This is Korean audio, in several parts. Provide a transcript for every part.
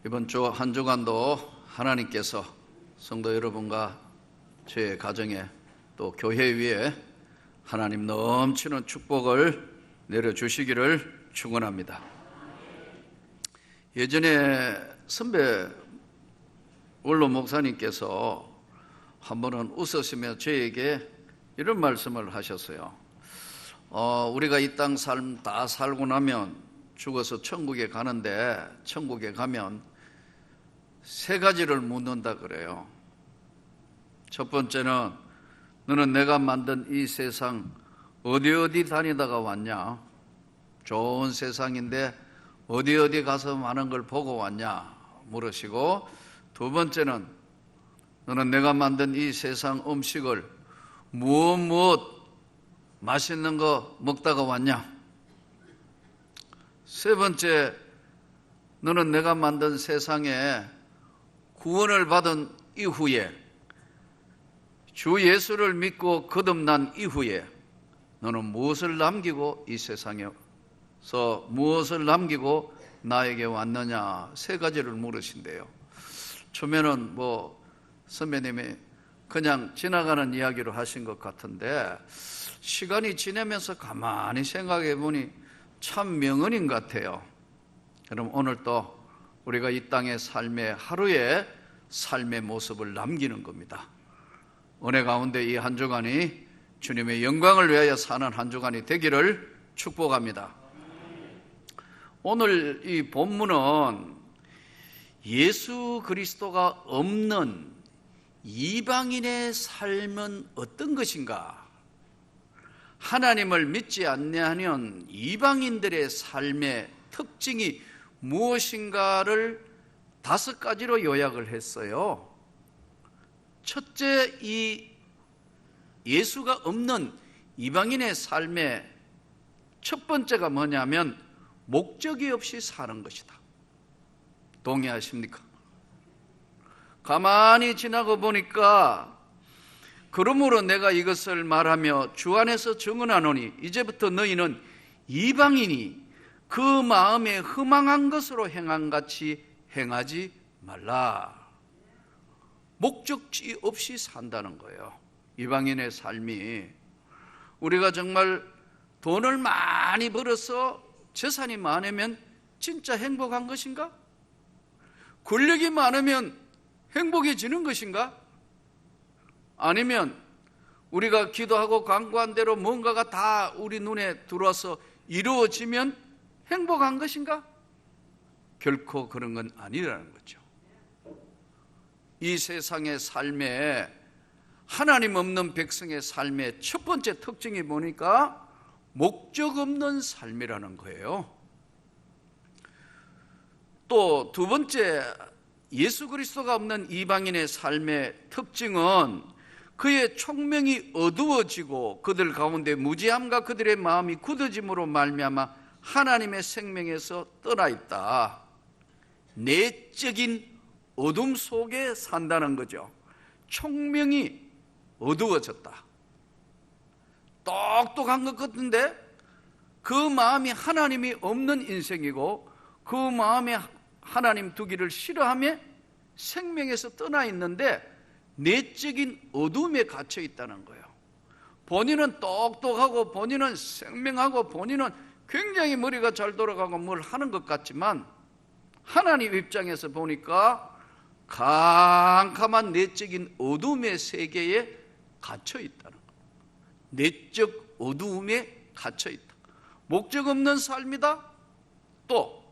이번 주 한 주간도 하나님께서 성도 여러분과 제 가정에 또 교회 위에 하나님 넘치는 축복을 내려주시기를 축원합니다. 예전에 선배 원로 목사님께서 한 번은 웃으시며 저에게 이런 말씀을 하셨어요. 우리가 이 땅 삶 다 살고 나면 죽어서 천국에 가는데 천국에 가면 세 가지를 묻는다 그래요. 첫 번째는 너는 내가 만든 이 세상 어디 다니다가 왔냐? 좋은 세상인데 어디 가서 많은 걸 보고 왔냐? 물으시고, 두 번째는 너는 내가 만든 이 세상 음식을 무엇 맛있는 거 먹다가 왔냐? 세 번째, 너는 내가 만든 세상에 구원을 받은 이후에 주 예수를 믿고 거듭난 이후에 너는 무엇을 남기고 이 세상에서 무엇을 남기고 나에게 왔느냐? 세 가지를 물으신대요. 처음에는 선배님이 그냥 지나가는 이야기로 하신 것 같은데 시간이 지나면서 가만히 생각해 보니 참 명언인 것 같아요. 그럼 오늘 또 우리가 이 땅의 삶의 하루의 삶의 모습을 남기는 겁니다. 은혜 가운데 이 한 주간이 주님의 영광을 위하여 사는 한 주간이 되기를 축복합니다. 오늘 이 본문은 예수 그리스도가 없는 이방인의 삶은 어떤 것인가? 하나님을 믿지 않는 이방인들의 삶의 특징이 무엇인가를 5가지로 요약을 했어요. 첫째, 이 예수가 없는 이방인의 삶의 첫 번째가 뭐냐면 목적이 없이 사는 것이다. 동의하십니까? 가만히 지나고 보니까 그러므로 내가 이것을 말하며 주 안에서 증언하노니 이제부터 너희는 이방인이 그 마음에 허망한 것으로 행한 같이 행하지 말라. 목적지 없이 산다는 거예요. 이방인의 삶이. 우리가 정말 돈을 많이 벌어서 재산이 많으면 진짜 행복한 것인가? 권력이 많으면 행복해지는 것인가? 아니면 우리가 기도하고 간구한 대로 뭔가가 다 우리 눈에 들어와서 이루어지면 행복한 것인가? 결코 그런 건 아니라는 거죠. 이 세상의 삶에 하나님 없는 백성의 삶의 첫 번째 특징이 뭐니까 목적 없는 삶이라는 거예요. 또 두 번째, 예수 그리스도가 없는 이방인의 삶의 특징은 그의 총명이 어두워지고 그들 가운데 무지함과 그들의 마음이 굳어짐으로 말미암아 하나님의 생명에서 떠나 있다. 내적인 어둠 속에 산다는 거죠. 총명이 어두워졌다. 똑똑한 것 같은데 그 마음이 하나님이 없는 인생이고 그 마음에 하나님 두기를 싫어하며 생명에서 떠나 있는데 내적인 어둠에 갇혀 있다는 거예요. 본인은 똑똑하고 본인은 생명하고 본인은 굉장히 머리가 잘 돌아가고 뭘 하는 것 같지만 하나님 입장에서 보니까 캄캄한 내적인 어둠의 세계에 갇혀 있다는 거예요. 내적 어두움에 갇혀 있다. 목적 없는 삶이다. 또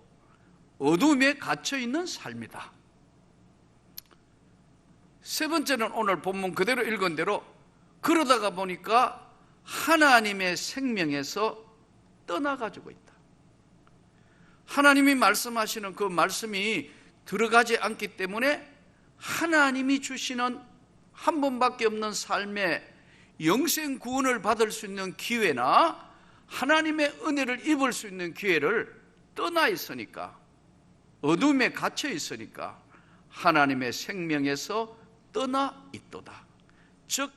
어둠에 갇혀 있는 삶이다. 세 번째는 오늘 본문 그대로 읽은 대로 그러다가 보니까 하나님의 생명에서 떠나가지고 있다. 하나님이 말씀하시는 그 말씀이 들어가지 않기 때문에 하나님이 주시는 한 번밖에 없는 삶의 영생 구원을 받을 수 있는 기회나 하나님의 은혜를 입을 수 있는 기회를 떠나 있으니까, 어둠에 갇혀 있으니까 하나님의 생명에서 떠나 있도다. 즉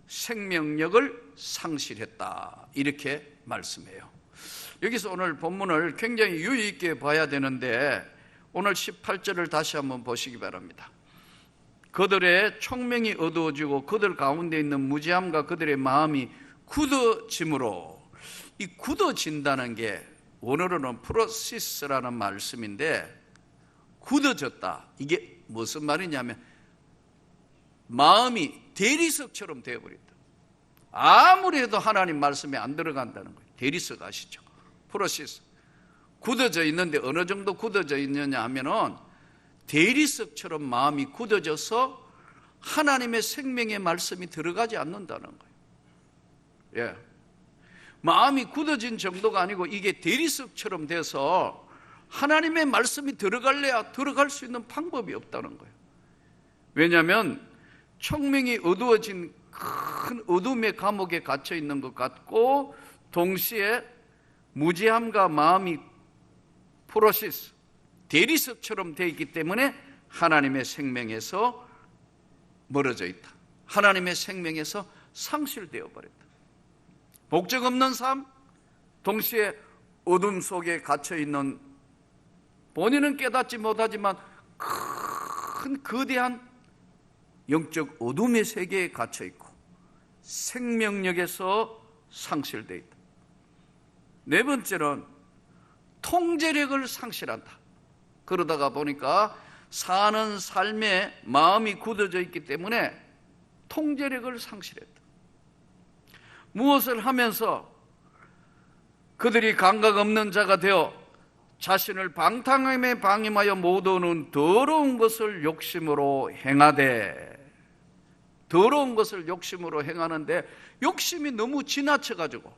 생명력을 상실했다. 이렇게 말씀해요. 여기서 오늘 본문을 굉장히 유의 있게 봐야 되는데 오늘 18절을 다시 한번 보시기 바랍니다. 그들의 총명이 어두워지고 그들 가운데 있는 무지함과 그들의 마음이 굳어짐으로, 이 굳어진다는 게 원어로는 프로시스라는 말씀인데, 굳어졌다, 이게 무슨 말이냐면 마음이 대리석처럼 되어버렸다. 아무리 해도 하나님 말씀에 안 들어간다는 거예요. 대리석 아시죠? 프로시스. 굳어져 있는데 어느 정도 굳어져 있느냐 하면은 대리석처럼 마음이 굳어져서 하나님의 생명의 말씀이 들어가지 않는다는 거예요. 예. 마음이 굳어진 정도가 아니고 이게 대리석처럼 돼서 하나님의 말씀이 들어갈래야 들어갈 수 있는 방법이 없다는 거예요. 왜냐하면 총명이 어두워진 큰 어둠의 감옥에 갇혀 있는 것 같고, 동시에 무지함과 마음이 프로시스, 대리석처럼 되어 있기 때문에 하나님의 생명에서 멀어져 있다. 하나님의 생명에서 상실되어 버렸다. 목적 없는 삶, 동시에 어둠 속에 갇혀 있는, 본인은 깨닫지 못하지만 큰 거대한 영적 어둠의 세계에 갇혀 있고 생명력에서 상실되어 있다. 네 번째는 통제력을 상실한다. 그러다가 보니까 사는 삶에 마음이 굳어져 있기 때문에 통제력을 상실했다. 무엇을 하면서 그들이 감각 없는 자가 되어 자신을 방탕함에 방임하여 모두는 더러운 것을 욕심으로 행하되, 더러운 것을 욕심으로 행하는데 욕심이 너무 지나쳐가지고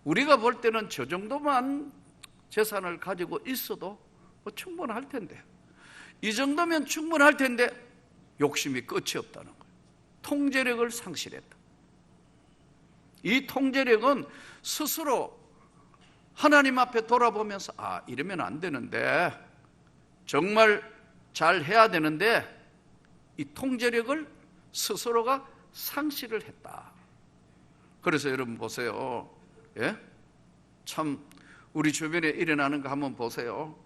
우리가 볼 때는 저 정도만 재산을 가지고 있어도 충분할 텐데, 이 정도면 충분할 텐데 욕심이 끝이 없다는 거예요. 통제력을 상실했다. 이 통제력은 스스로 하나님 앞에 돌아보면서 이러면 안 되는데, 정말 잘 해야 되는데, 이 통제력을 스스로가 상실을 했다. 그래서 여러분 보세요. 예? 참 우리 주변에 일어나는 거 한번 보세요.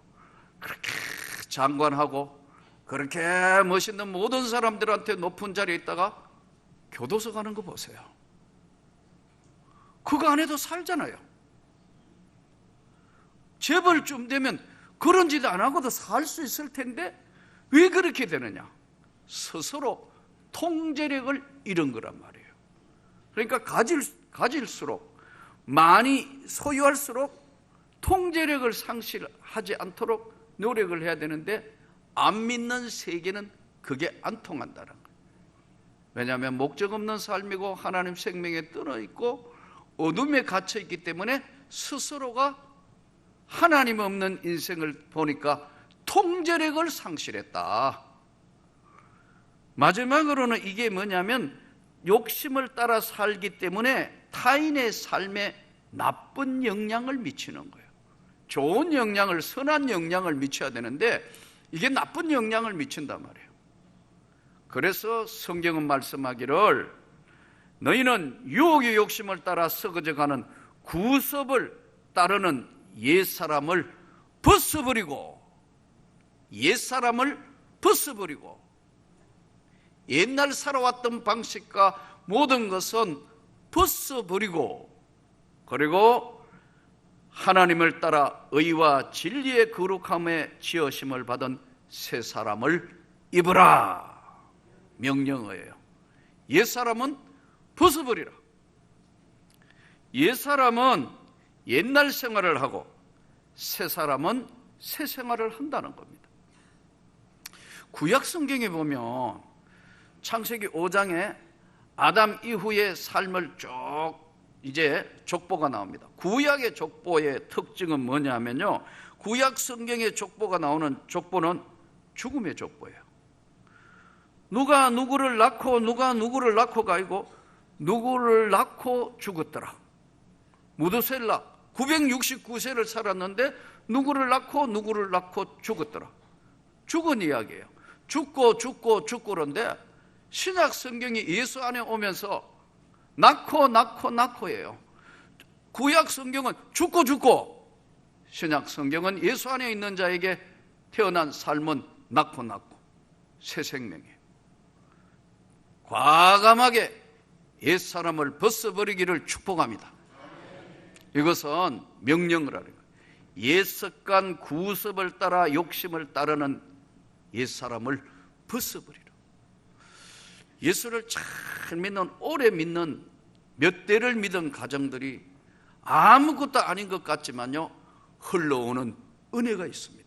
그렇게 장관하고 그렇게 멋있는 모든 사람들한테 높은 자리에 있다가 교도소 가는 거 보세요. 그거 안 해도 살잖아요. 재벌쯤 되면 그런 짓 안 하고도 살 수 있을 텐데 왜 그렇게 되느냐? 스스로 통제력을 잃은 거란 말이에요. 그러니까 가질수록, 많이 소유할수록 통제력을 상실하지 않도록 노력을 해야 되는데, 안 믿는 세계는 그게 안 통한다는 거예요. 왜냐하면 목적 없는 삶이고 하나님 생명에 떨어 있고 어둠에 갇혀 있기 때문에 스스로가 하나님 없는 인생을 보니까 통제력을 상실했다. 마지막으로는 이게 뭐냐면 욕심을 따라 살기 때문에 타인의 삶에 나쁜 영향을 미치는 거예요. 좋은 영향을, 선한 영향을 미쳐야 되는데 이게 나쁜 영향을 미친단 말이에요. 그래서 성경은 말씀하기를 너희는 유혹의 욕심을 따라 썩어져가는 구습을 따르는 옛사람을 벗어버리고, 옛사람을 벗어버리고, 옛날 살아왔던 방식과 모든 것은 벗어버리고, 그리고 하나님을 따라 의와 진리의 거룩함에 지으심을 받은 새 사람을 입으라. 명령어예요. 옛사람은 벗어버리라. 옛사람은 옛날 생활을 하고 새 사람은 새 생활을 한다는 겁니다. 구약 성경에 보면 창세기 5장에 아담 이후의 삶을 쭉 이제 족보가 나옵니다. 구약의 족보의 특징은 뭐냐면요, 구약 성경의 족보가 나오는 족보는 죽음의 족보예요. 누가 누구를 낳고 누가 누구를 낳고가 아니고 누구를 낳고 죽었더라. 무드셀라 969세를 살았는데 누구를 낳고 죽었더라. 죽은 이야기예요. 죽고런데 신약 성경이 예수 안에 오면서 낳고예요. 구약 성경은 죽고, 신약 성경은 예수 안에 있는 자에게 태어난 삶은 낳고 새 생명이에요. 과감하게 옛사람을 벗어버리기를 축복합니다. 이것은 명령을 하는 거예요. 옛습관 구습을 따라 욕심을 따르는 옛사람을 벗어버리라. 예수를 잘 믿는, 오래 믿는, 몇 대를 믿은 가정들이 아무것도 아닌 것 같지만요, 흘러오는 은혜가 있습니다.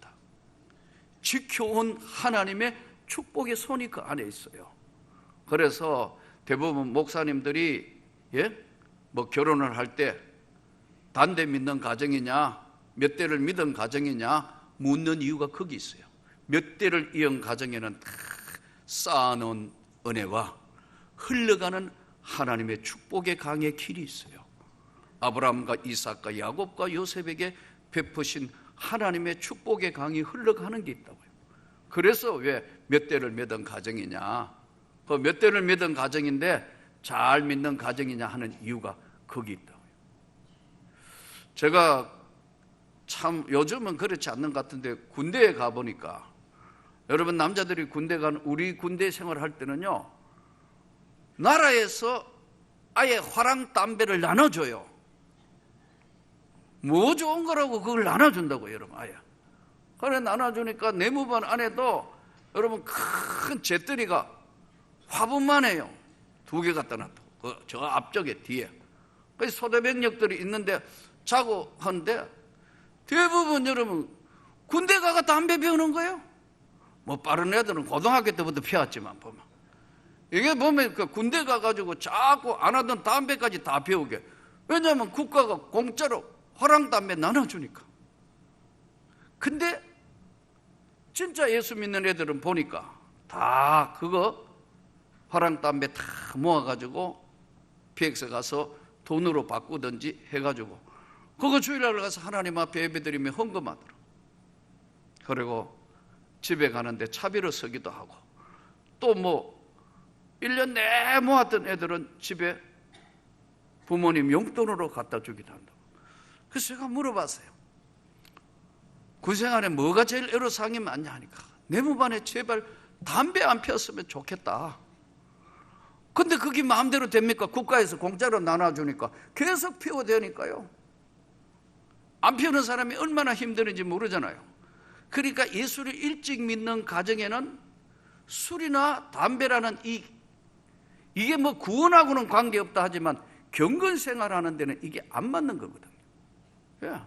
지켜온 하나님의 축복의 손이 그 안에 있어요. 그래서 대부분 목사님들이 결혼을 할 때 단대 믿는 가정이냐, 몇 대를 믿은 가정이냐 묻는 이유가 거기 있어요. 몇 대를 이은 가정에는 다 쌓아놓은 은혜와 흘러가는 하나님의 축복의 강의 길이 있어요. 아브라함과 이삭과 야곱과 요셉에게 베푸신 하나님의 축복의 강이 흘러가는 게 있다고요. 그래서 왜 몇 대를 믿은 가정이냐, 그 몇 대를 믿은 가정인데 잘 믿는 가정이냐 하는 이유가 거기 있다고요. 제가 참 요즘은 그렇지 않는 것 같은데 군대에 가보니까, 여러분 남자들이 군대 가는, 우리 군대 생활할 때는요, 나라에서 아예 화랑 담배를 나눠줘요. 뭐 좋은 거라고 그걸 나눠준다고, 여러분. 아예 그래 나눠주니까 내무반 안에도 여러분 큰 재떨이가 화분만 해요. 2개 갖다 놔둬. 저 앞쪽에 뒤에 그 소대병력들이 있는데 자고 하는데 대부분 여러분 군대 가가 담배 피우는 거예요. 뭐 빠른 애들은 고등학교 때부터 피웠지만 보면 이게 보면 그 군대 가가지고 자꾸 안 하던 담배까지 다 피우게. 왜냐하면 국가가 공짜로 화랑담배 나눠주니까. 근데 진짜 예수 믿는 애들은 보니까 다 그거 화랑담배 다 모아가지고 PX 가서 돈으로 바꾸든지 해가지고 그거 주일날 가서 하나님 앞에 예배드리며 헌금하더라. 그리고 집에 가는데 차비로 서기도 하고, 또 뭐 1년 내내 모았던 애들은 집에 부모님 용돈으로 갖다 주기도 한다고. 그래서 제가 물어봤어요. 군생활에 뭐가 제일 애로사항이 많냐 하니까 내무반에 제발 담배 안 피웠으면 좋겠다. 근데 그게 마음대로 됩니까? 국가에서 공짜로 나눠주니까 계속 피워야 되니까요. 안 피우는 사람이 얼마나 힘드는지 모르잖아요. 그러니까 예수를 일찍 믿는 가정에는 술이나 담배라는 이게 뭐 구원하고는 관계없다 하지만 경건생활하는 데는 이게 안 맞는 거거든요. 예.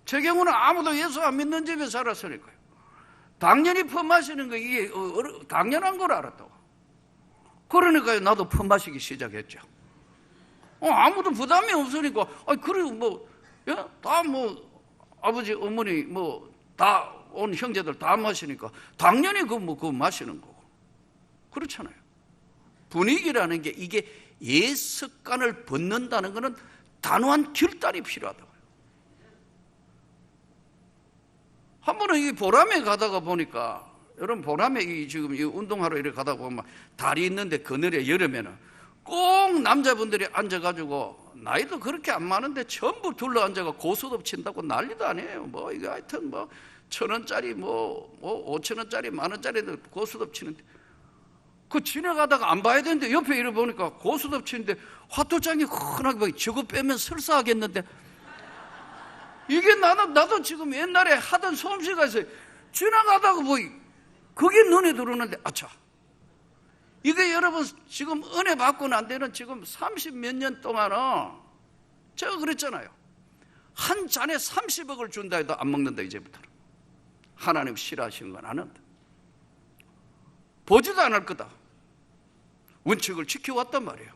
제 경우는 아무도 예수 안 믿는 집에 살았으니까요. 당연히 퍼마시는 거 이게 당연한 걸 알았다고. 그러니까요, 나도 퍼마시기 시작했죠. 아무도 부담이 없으니까. 그리고 뭐, 예? 다 뭐 아버지, 어머니, 뭐 다 온 형제들 다 마시니까 당연히 그거 마시는 거고. 그렇잖아요. 분위기라는 게 이게 옛 습관을 벗는다는 것은 단호한 결단이 필요하다고요. 한 번은 이 보람에 가다가 보니까, 여러분 보람에 지금 이 운동하러 이렇게 가다 보면 다리 있는데 그늘에 여름에는 꼭 남자분들이 앉아가지고 나이도 그렇게 안 많은데 전부 둘러 앉아가 고스톱 친다고 난리도 아니에요. 뭐 이거 하여튼 뭐 1,000원짜리 뭐 5,000원짜리 10,000원짜리 고스톱 치는데, 그 지나가다가 안 봐야 되는데 옆에 이래 보니까 고스톱 치는데 화투장이 흔하게 저거 빼면 설사하겠는데, 이게 나도 지금 옛날에 하던 솜씨가 있어요. 지나가다가 그게 눈에 들어오는데, 아차, 이게 여러분 지금 은혜 받고 난 데는 지금 30몇 년 동안은 제가 그랬잖아요. 한 잔에 30억을 준다 해도 안 먹는다. 이제부터는 하나님 싫어하시는 건 안 한다. 보지도 않을 거다. 원칙을 지켜왔단 말이에요.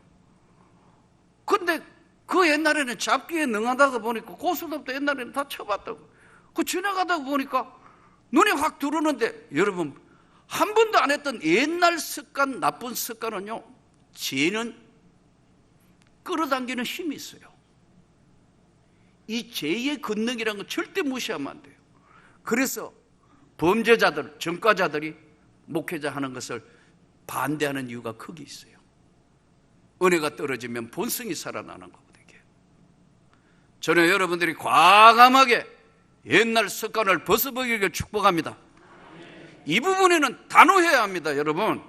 근데 그 옛날에는 잡기에 능하다가 보니까 고스톱도 옛날에는 다 쳐봤다고. 그 지나가다가 보니까 눈에 확 들어오는데, 여러분 한 번도 안 했던 옛날 습관, 나쁜 습관은요, 죄는 끌어당기는 힘이 있어요. 이 죄의 권능이라는 건 절대 무시하면 안 돼요. 그래서 범죄자들, 전과자들이 목회자 하는 것을 반대하는 이유가 거기 있어요. 은혜가 떨어지면 본성이 살아나는 거거든요. 저는 여러분들이 과감하게 옛날 습관을 벗어버리기를 축복합니다. 이 부분에는 단호해야 합니다. 여러분,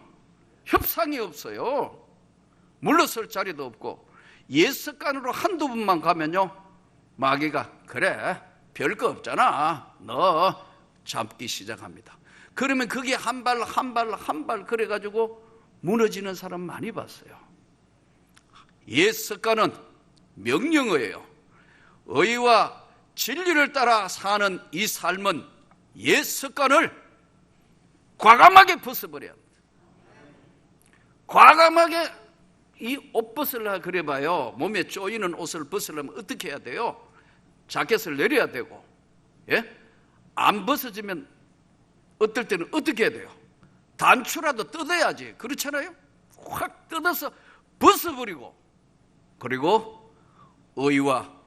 협상이 없어요. 물러설 자리도 없고, 옛 습관으로 한두 번만 가면요, 마귀가 그래 별거 없잖아 너 잡기 시작합니다. 그러면 그게 한 발 그래가지고 무너지는 사람 많이 봤어요. 옛 습관은 명령어예요. 의와 진리를 따라 사는 이 삶은 옛 습관을 과감하게 벗어버려야 합니다. 과감하게 이 옷 벗으려고 그래봐요. 몸에 쪼이는 옷을 벗으려면 어떻게 해야 돼요? 자켓을 내려야 되고, 예? 안 벗어지면 어떨 때는 어떻게 해야 돼요? 단추라도 뜯어야지. 그렇잖아요? 확 뜯어서 벗어버리고, 그리고 의와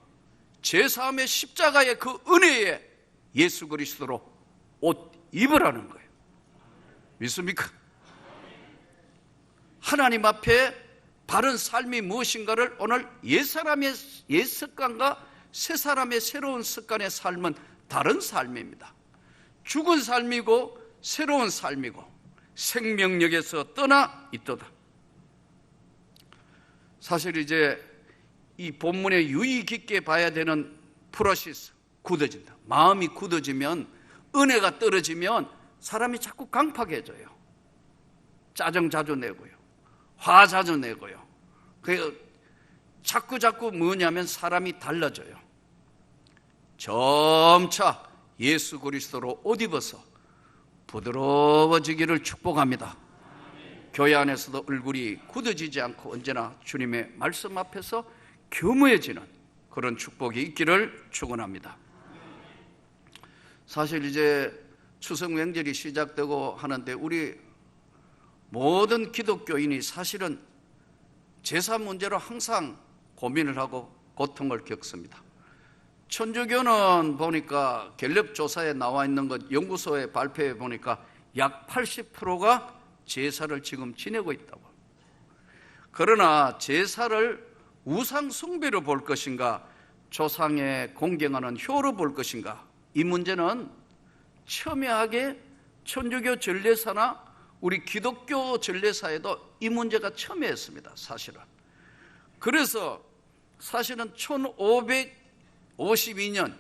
제3의 십자가의 그 은혜에 예수 그리스도로 옷 입으라는 거예요. 믿습니까? 하나님 앞에 바른 삶이 무엇인가를 오늘 옛사람의 옛 습관과 새사람의 새로운 습관의 삶은 다른 삶입니다. 죽은 삶이고 새로운 삶이고 생명력에서 떠나 있도다. 사실 이제 이 본문에 유의 깊게 봐야 되는 프로세스, 굳어진다. 마음이 굳어지면, 은혜가 떨어지면 사람이 자꾸 강팍해져요. 짜증 자주 내고요, 화 자주 내고요. 그 자꾸 뭐냐면 사람이 달라져요. 점차 예수 그리스도로 옷 입어서 부드러워지기를 축복합니다. 교회 안에서도 얼굴이 굳어지지 않고 언제나 주님의 말씀 앞에서 겸허해지는 그런 축복이 있기를 축원합니다. 사실 이제 추석 명절이 시작되고 하는데 우리 모든 기독교인이 사실은 제사 문제로 항상 고민을 하고 고통을 겪습니다. 천주교는 보니까 갤럽 조사에 나와 있는 것, 연구소의 발표에 보니까 약 80%가 제사를 지금 지내고 있다고. 그러나 제사를 우상 숭배로 볼 것인가, 조상에 공경하는 효로 볼 것인가, 이 문제는 첨예하게 천주교 전례사나 우리 기독교 전례사에도 이 문제가 첨예했습니다. 사실은. 그래서 사실은 1552년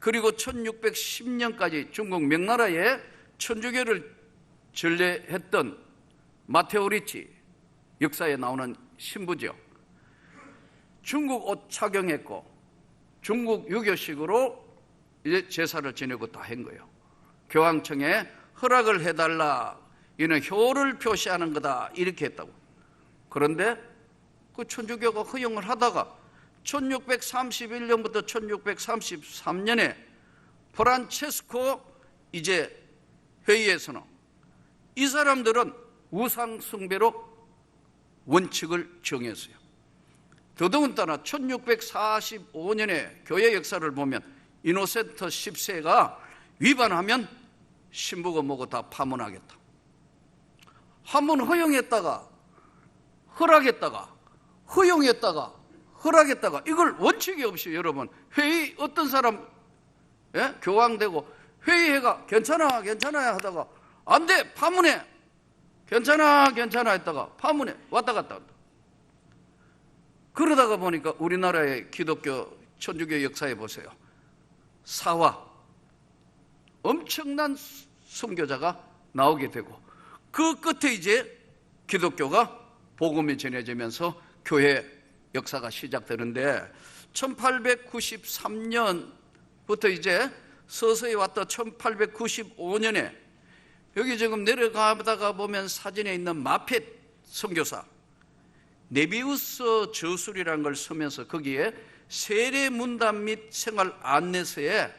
그리고 1610년까지 중국 명나라에 천주교를 전례했던 마테오 리치, 역사에 나오는 신부죠. 중국 옷 착용했고 중국 유교식으로 이제 제사를 지내고 다 한 거예요. 교황청에 허락을 해달라, 이는 효를 표시하는 거다, 이렇게 했다고. 그런데 그 천주교가 허용을 하다가 1631년부터 1633년에 프란체스코 이제 회의에서는 이 사람들은 우상 숭배로 원칙을 정했어요. 더더군다나 1645년에 교회 역사를 보면 이노센트 10세가 위반하면 신부고 뭐고 다 파문하겠다. 한번 허용했다가 허락했다가 허용했다가 허락했다가, 이걸 원칙이 없이 여러분 회의, 어떤 사람 교황되고 회의해가 괜찮아 하다가 안 돼 파문해, 괜찮아 했다가 파문해, 왔다 갔다 한다. 그러다가 보니까 우리나라의 기독교 천주교 역사에 보세요. 사화, 엄청난 선교자가 나오게 되고 그 끝에 이제 기독교가 복음이 전해지면서 교회 역사가 시작되는데 1893년부터 이제 서서히 왔다 1895년에 여기 지금 내려가다가 보면 사진에 있는 마펫 선교사 네비우스 저술이라는 걸 쓰면서 거기에 세례 문답 및 생활 안내서에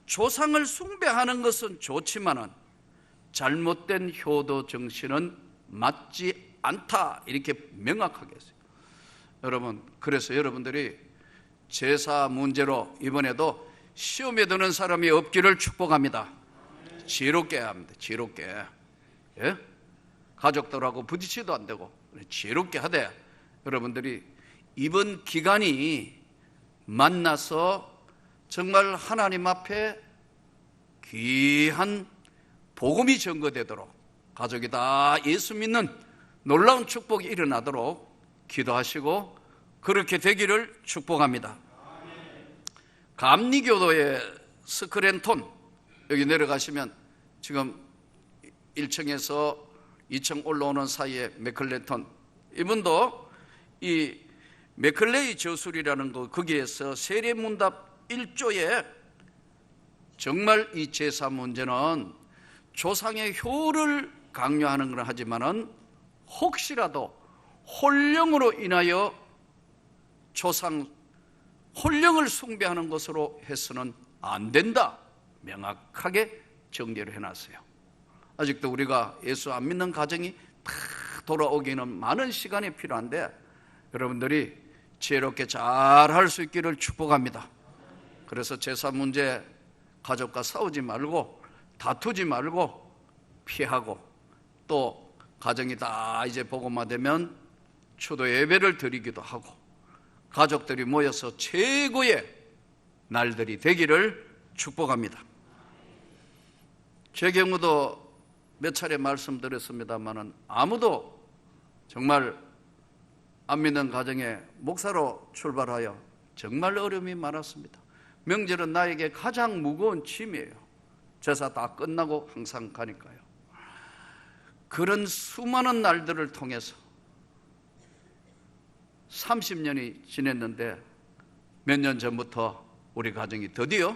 조상을 숭배하는 것은 좋지만은 잘못된 효도 정신은 맞지 않다, 이렇게 명확하게 했어요. 여러분, 그래서 여러분들이 제사 문제로 이번에도 시험에 드는 사람이 없기를 축복합니다. 지혜롭게 해야 합니다. 지혜롭게. 예? 가족들하고 부딪히도 안 되고 지혜롭게 하되, 여러분들이 이번 기간이 만나서 정말 하나님 앞에 귀한 복음이 전거되도록 가족이 다 예수 믿는 놀라운 축복이 일어나도록 기도하시고 그렇게 되기를 축복합니다. 감리교도의 스크랜톤, 여기 내려가시면 지금 1층에서 2층 올라오는 사이에 맥클레턴, 이분도 이 맥클레이 저술이라는 거, 거기에서 세례문답 1조에 정말 이 제사 문제는 조상의 효를 강요하는 건 하지만은 혹시라도 혼령으로 인하여 조상 혼령을 숭배하는 것으로 해서는 안 된다, 명확하게 정리를 해놨어요. 아직도 우리가 예수 안 믿는 가정이 다 돌아오기는 많은 시간이 필요한데 여러분들이 지혜롭게 잘 할 수 있기를 축복합니다. 그래서 제사 문제 가족과 싸우지 말고 다투지 말고 피하고, 또 가정이 다 이제 복음화되면 추도 예배를 드리기도 하고 가족들이 모여서 최고의 날들이 되기를 축복합니다. 제 경우도 몇 차례 말씀드렸습니다만은 아무도 정말 안 믿는 가정에 목사로 출발하여 정말 어려움이 많았습니다. 명절은 나에게 가장 무거운 짐이에요. 제사 다 끝나고 항상 가니까요. 그런 수많은 날들을 통해서 30년이 지냈는데 몇 년 전부터 우리 가정이 드디어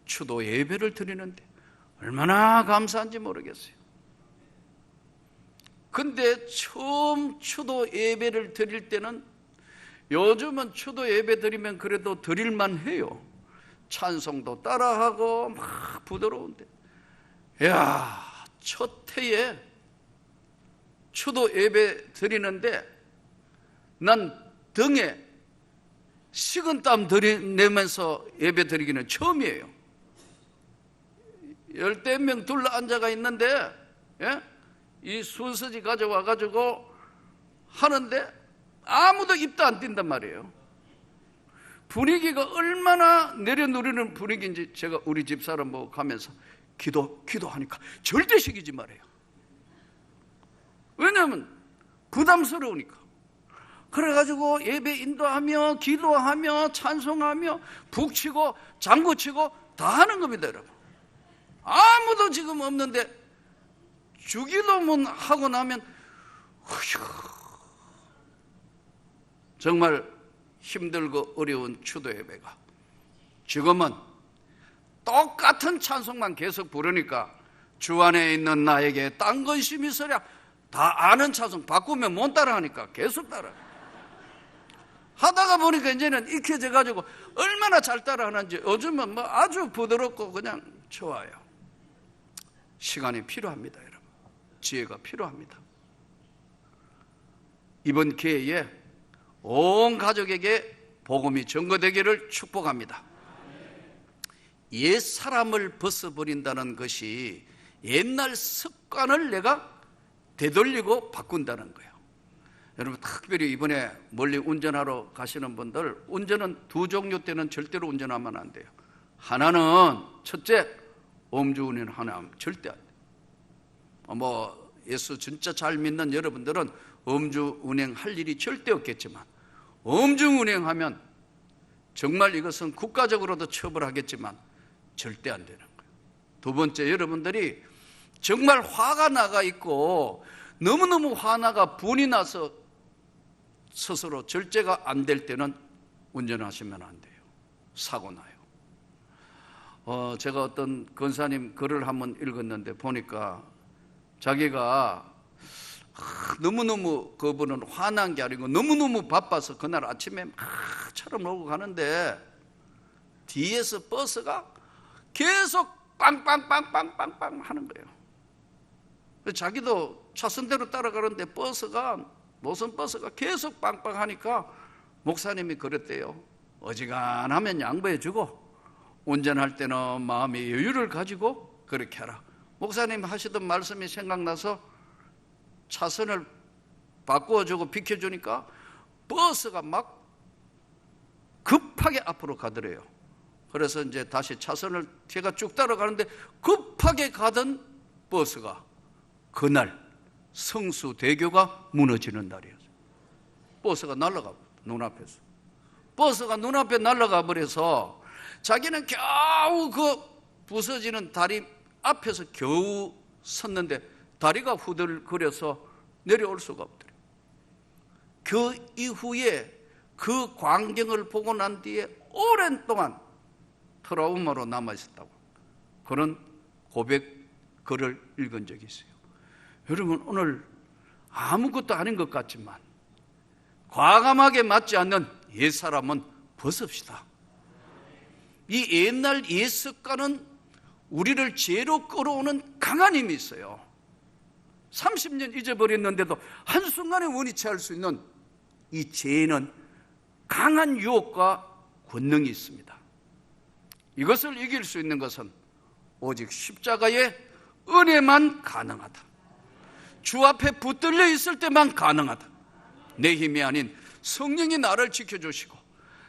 추도 예배를 드리는데 얼마나 감사한지 모르겠어요. 근데 처음 추도 예배를 드릴 때는, 요즘은 추도 예배 드리면 그래도 드릴만 해요. 찬송도 따라하고 막 부드러운데, 야, 첫 해에 추도 예배 드리는데 난 등에 식은땀 내면서 예배 드리기는 처음이에요. 10명 둘러 앉아가 있는데, 예? 이 순서지 가져와가지고 하는데 아무도 입도 안 띈단 말이에요. 분위기가 얼마나 내려누리는 분위기인지 제가 우리 집사람 보고 가면서 기도하니까 절대 시키지 말아요. 왜냐하면 부담스러우니까. 그래가지고 예배 인도하며 기도하며 찬송하며 북치고 장구치고 다 하는 겁니다, 여러분. 아무도 지금 없는데 주기도문 하고 나면 정말 힘들고 어려운 추도 예배가 지금은 똑같은 찬송만 계속 부르니까 주 안에 있는 나에게 딴 근심이 있으랴, 다 아는 찬송 바꾸면 못 따라하니까 계속 따라 하다가 보니까 이제는 익혀져 가지고 얼마나 잘 따라하는지 요즘은 뭐 아주 부드럽고 그냥 좋아요. 시간이 필요합니다, 여러분. 지혜가 필요합니다. 이번 기회에 온 가족에게 복음이 전거되기를 축복합니다. 옛 사람을 벗어버린다는 것이 옛날 습관을 내가 되돌리고 바꾼다는 거예요. 여러분, 특별히 이번에 멀리 운전하러 가시는 분들, 운전은 두 종류 때는 절대로 운전하면 안 돼요. 하나는 첫째, 음주운전 하나 절대 안 돼요. 예수 진짜 잘 믿는 여러분들은 음주운행 할 일이 절대 없겠지만, 음주운행하면 정말 이것은 국가적으로도 처벌하겠지만 절대 안 되는 거예요. 두 번째, 여러분들이 정말 화가 나가 있고 너무너무 화나가 분이 나서 스스로 절제가 안 될 때는 운전하시면 안 돼요. 사고 나요. 제가 어떤 권사님 글을 한번 읽었는데 보니까 자기가 너무너무, 그분은 화난 게 아니고 너무너무 바빠서 그날 아침에 막 차를 몰고 가는데 뒤에서 버스가 계속 빵빵빵빵빵빵 하는 거예요. 자기도 차선대로 따라가는데 노선 버스가 계속 빵빵 하니까 목사님이 그랬대요. 어지간하면 양보해주고 운전할 때는 마음의 여유를 가지고 그렇게 하라. 목사님 하시던 말씀이 생각나서 차선을 바꾸어주고 비켜주니까 버스가 막 급하게 앞으로 가더래요. 그래서 이제 다시 차선을 제가 쭉 따라가는데 급하게 가던 버스가 그날 성수대교가 무너지는 날이었어요. 버스가 날아가 눈앞에서. 버스가 눈앞에 날아가 버려서 자기는 겨우 그 부서지는 다리 앞에서 겨우 섰는데 다리가 후들거려서 내려올 수가 없더래요. 그 이후에 그 광경을 보고 난 뒤에 오랜 동안 트라우마로 남아있었다고 그런 고백글을 읽은 적이 있어요. 여러분, 오늘 아무것도 아닌 것 같지만 과감하게 맞지 않는 옛사람은 벗읍시다. 이 옛날 옛습관은 우리를 죄로 끌어오는 강한 힘이 있어요. 30년 잊어버렸는데도 한순간에 원위치할 수 있는 이 죄에는 강한 유혹과 권능이 있습니다. 이것을 이길 수 있는 것은 오직 십자가의 은혜만 가능하다. 주 앞에 붙들려 있을 때만 가능하다. 내 힘이 아닌 성령이 나를 지켜주시고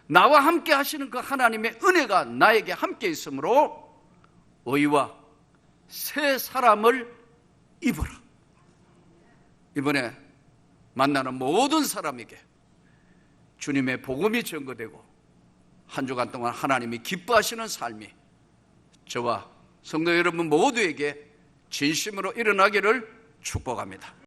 나와 함께 하시는 그 하나님의 은혜가 나에게 함께 있으므로 의와 새 사람을 입어라. 이번에 만나는 모든 사람에게 주님의 복음이 전거되고 한 주간 동안 하나님이 기뻐하시는 삶이 저와 성도 여러분 모두에게 진심으로 일어나기를 축복합니다.